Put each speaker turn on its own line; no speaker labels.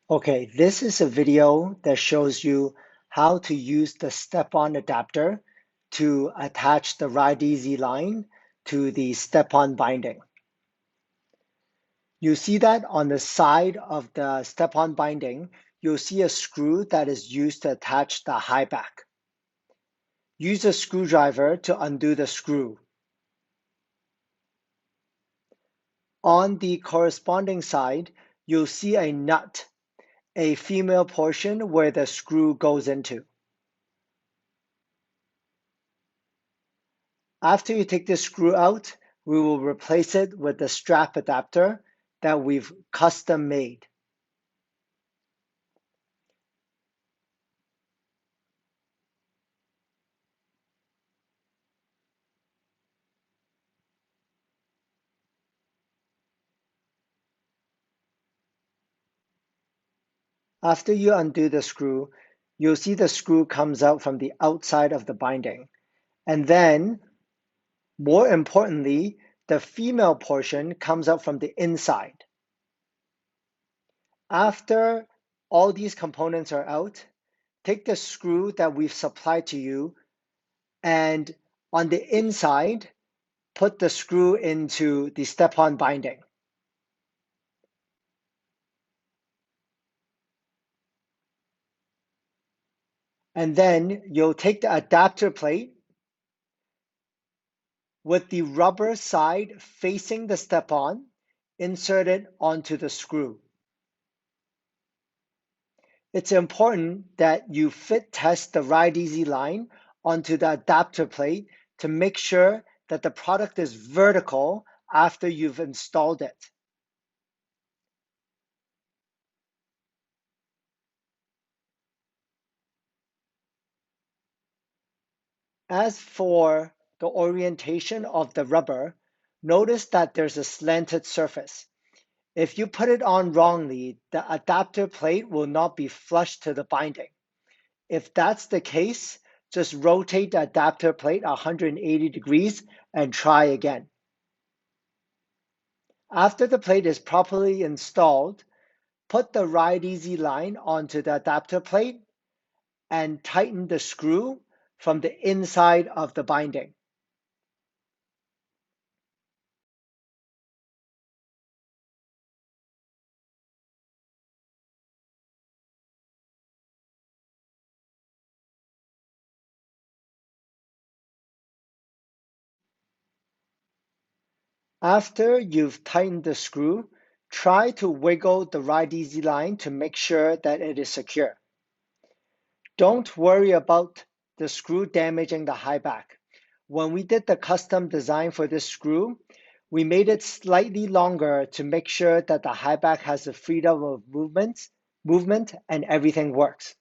Okay, this is a video that shows you how to use the step-on adapter to attach the RideEasy line to the step-on binding. You see that on the side of the step-on binding, you'll see a screw that is used to attach the high back. Use a screwdriver to undo the screw. On the corresponding side, you'll see a nut, a female portion where the screw goes into. After you take the screw out, we will replace it with the strap adapter that we've custom made. After you undo the screw, you'll see the screw comes out from the outside of the binding. And then, more importantly, the female portion comes out from the inside. After all these components are out, take the screw that we've supplied to you and on the inside, put the screw into the step-on binding. And then you'll take the adapter plate with the rubber side facing the step-on, insert it onto the screw. It's important that you fit test the RideEasy line onto the adapter plate to make sure that the product is vertical after you've installed it. As for the orientation of the rubber, notice that there's a slanted surface. If you put it on wrongly, the adapter plate will not be flush to the binding. If that's the case, just rotate the adapter plate 180 degrees and try again. After the plate is properly installed, put the RideEasy line onto the adapter plate and tighten the screw from the inside of the binding. After you've tightened the screw, try to wiggle the RideEasy line to make sure that it is secure. Don't worry about the screw damaging the high back. When we did the custom design for this screw, we made it slightly longer to make sure that the high back has the freedom of movement and everything works.